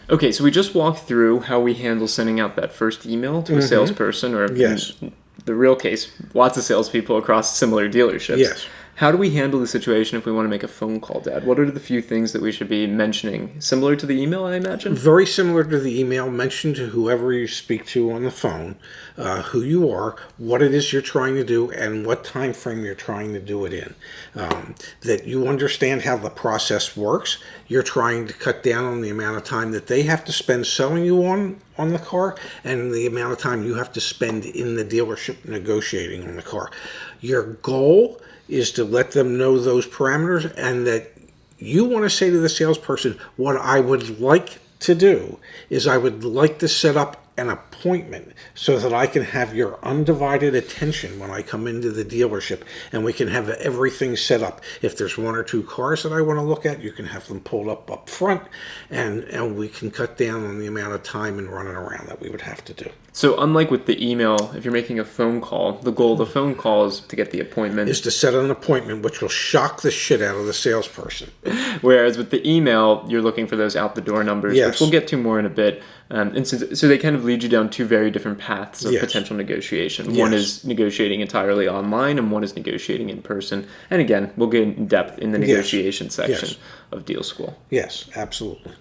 Okay, so we just walked through how we handle sending out that first email to a salesperson, or Yes. in the real case, lots of salespeople across similar dealerships. Yes. How do we handle the situation if we want to make a phone call, Dad? What are the few things that we should be mentioning? Similar to the email, I imagine? Very similar to the email. Mention to whoever you speak to on the phone who you are, what it is you're trying to do, and what time frame you're trying to do it in. That you understand how the process works. You're trying to cut down on the amount of time that they have to spend selling you on the car, and the amount of time you have to spend in the dealership negotiating on the car. Your goal is to let them know those parameters, and that you want to say to the salesperson, what I would like to do is I would like to set up an appointment so that I can have your undivided attention when I come into the dealership, and we can have everything set up. If there's one or two cars that I want to look at, you can have them pulled up front, and we can cut down on the amount of time and running around that we would have to do. So unlike with the email, if you're making a phone call, the goal of the phone call is to get the appointment. Is to set an appointment, which will shock the shit out of the salesperson. Whereas with the email, you're looking for those out-the-door numbers, Yes. which we'll get to more in a bit. And so they kind of lead you down two very different paths of Yes. potential negotiation. Yes. One is negotiating entirely online, and one is negotiating in person. And again, we'll get in depth in the negotiation section Yes. of Deal School. Yes, absolutely.